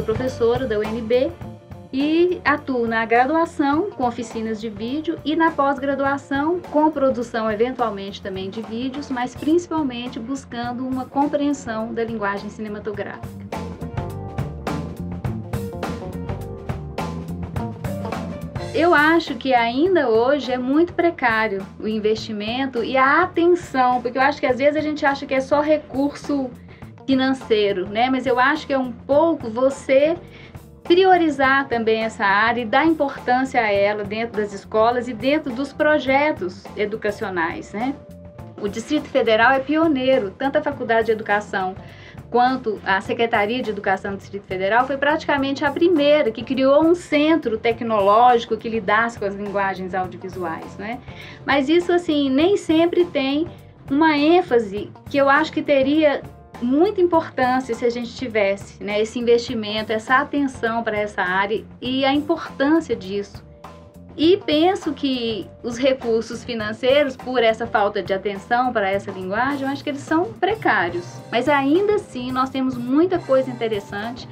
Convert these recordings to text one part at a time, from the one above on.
professora da UNB e atuo na graduação com oficinas de vídeo e na pós-graduação com produção eventualmente também de vídeos, mas principalmente buscando uma compreensão da linguagem cinematográfica. Eu acho que ainda hoje é muito precário o investimento e a atenção, porque eu acho que às vezes a gente acha que é só recurso financeiro, né? Mas eu acho que é um pouco você priorizar também essa área e dar importância a ela dentro das escolas e dentro dos projetos educacionais, né? O Distrito Federal é pioneiro, tanto a Faculdade de Educação quanto a Secretaria de Educação do Distrito Federal foi praticamente a primeira que criou um centro tecnológico que lidasse com as linguagens audiovisuais, né? Mas isso, assim, nem sempre tem uma ênfase que eu acho que teria muita importância se a gente tivesse, né, esse investimento, essa atenção para essa área e a importância disso. E penso que os recursos financeiros, por essa falta de atenção para essa linguagem, eu acho que eles são precários. Mas ainda assim, nós temos muita coisa interessante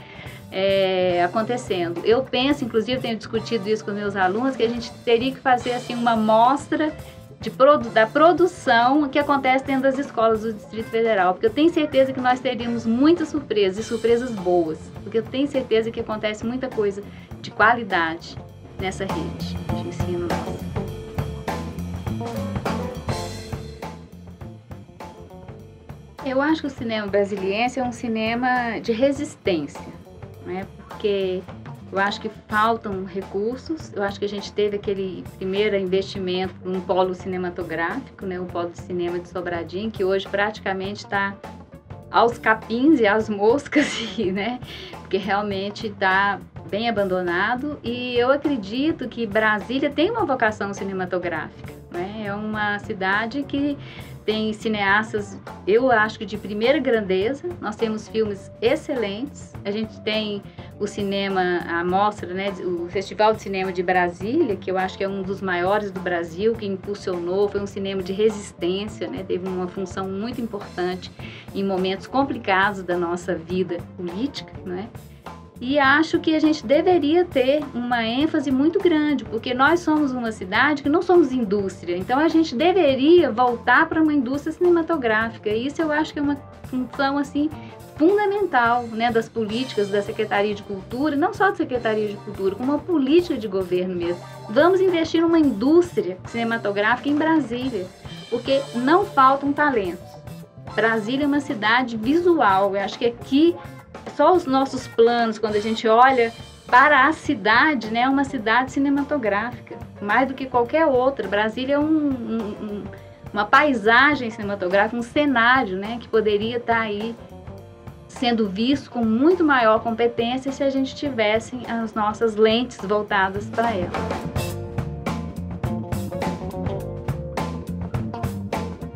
acontecendo. Eu penso, inclusive, tenho discutido isso com meus alunos, que a gente teria que fazer assim, uma mostra da produção que acontece dentro das escolas do Distrito Federal, porque eu tenho certeza que nós teríamos muitas surpresas, e surpresas boas, porque eu tenho certeza que acontece muita coisa de qualidade nessa rede de ensino nossa. Eu acho que o cinema brasiliense é um cinema de resistência, né? Porque eu acho que faltam recursos, eu acho que a gente teve aquele primeiro investimento num polo cinematográfico, né? O polo de cinema de Sobradinho, que hoje praticamente está aos capins e às moscas, né? Porque realmente está bem abandonado, e eu acredito que Brasília tem uma vocação cinematográfica, né? É uma cidade que tem cineastas, eu acho que de primeira grandeza, nós temos filmes excelentes, a gente tem o cinema, a mostra, né, o Festival de Cinema de Brasília, que eu acho que é um dos maiores do Brasil, que impulsionou, foi um cinema de resistência, né, teve uma função muito importante em momentos complicados da nossa vida política, né? E acho que a gente deveria ter uma ênfase muito grande, porque nós somos uma cidade que não somos indústria, então a gente deveria voltar para uma indústria cinematográfica. E isso eu acho que é uma função assim fundamental, né, das políticas da Secretaria de Cultura, não só da Secretaria de Cultura, como uma política de governo mesmo. Vamos investir numa indústria cinematográfica em Brasília, porque não faltam talentos. Brasília é uma cidade visual, eu acho que aqui só os nossos planos, quando a gente olha para a cidade, né, é uma cidade cinematográfica, mais do que qualquer outra. Brasília é uma paisagem cinematográfica, um cenário, né, que poderia estar aí sendo visto com muito maior competência se a gente tivesse as nossas lentes voltadas para ela.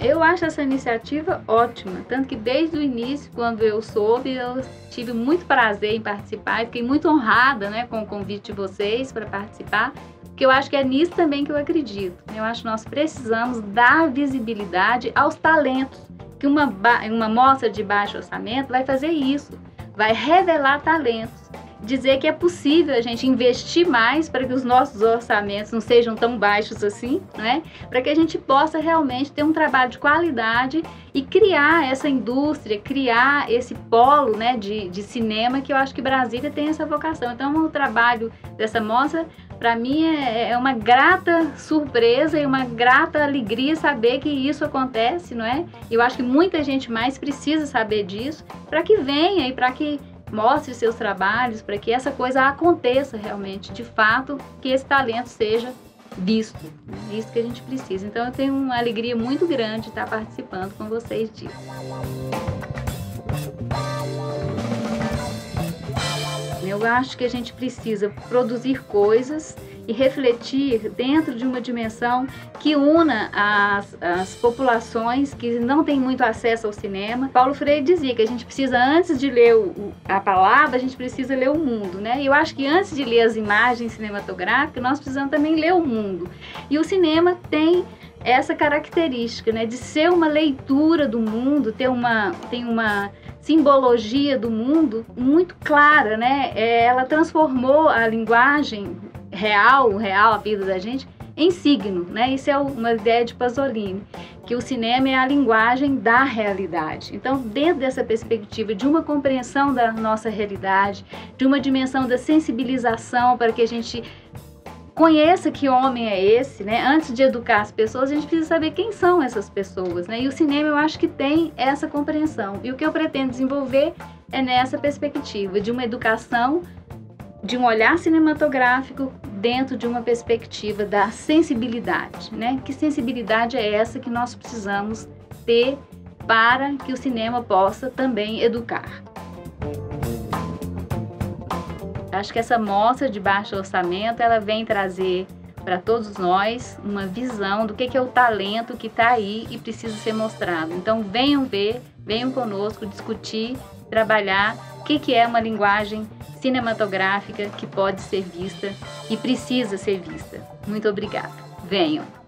Eu acho essa iniciativa ótima, tanto que desde o início, quando eu soube, eu tive muito prazer em participar e fiquei muito honrada, né, com o convite de vocês para participar, porque eu acho que é nisso também que eu acredito. Eu acho que nós precisamos dar visibilidade aos talentos, que uma mostra de baixo orçamento vai fazer isso, vai revelar talentos, dizer que é possível a gente investir mais para que os nossos orçamentos não sejam tão baixos assim, né? Para que a gente possa realmente ter um trabalho de qualidade e criar essa indústria, criar esse polo, né, de cinema, que eu acho que Brasília tem essa vocação. Então, o trabalho dessa mostra, para mim, é uma grata surpresa e uma grata alegria saber que isso acontece, não é? Eu acho que muita gente mais precisa saber disso para que venha e para que mostre seus trabalhos, para que essa coisa aconteça realmente, de fato, que esse talento seja visto. É isso que a gente precisa. Então, eu tenho uma alegria muito grande de estar participando com vocês disso. Eu acho que a gente precisa produzir coisas e refletir dentro de uma dimensão que una as populações que não têm muito acesso ao cinema. Paulo Freire dizia que a gente precisa, antes de ler a palavra, a gente precisa ler o mundo, né? E eu acho que antes de ler as imagens cinematográficas, nós precisamos também ler o mundo. E o cinema tem essa característica, né, de ser uma leitura do mundo, tem uma simbologia do mundo muito clara, né? Ela transformou a linguagem real, a vida da gente, em signo, né? Isso é uma ideia de Pasolini, que o cinema é a linguagem da realidade. Então, dentro dessa perspectiva de uma compreensão da nossa realidade, de uma dimensão da sensibilização para que a gente conheça que homem é esse, né? Antes de educar as pessoas, a gente precisa saber quem são essas pessoas, né? E o cinema, eu acho que tem essa compreensão. E o que eu pretendo desenvolver é nessa perspectiva de uma educação, de um olhar cinematográfico dentro de uma perspectiva da sensibilidade, né? Que sensibilidade é essa que nós precisamos ter para que o cinema possa também educar? Acho que essa mostra de baixo orçamento, ela vem trazer para todos nós uma visão do que é o talento que está aí e precisa ser mostrado. Então venham ver, venham conosco discutir, trabalhar o que é uma linguagem cinematográfica que pode ser vista e precisa ser vista. Muito obrigada. Venham!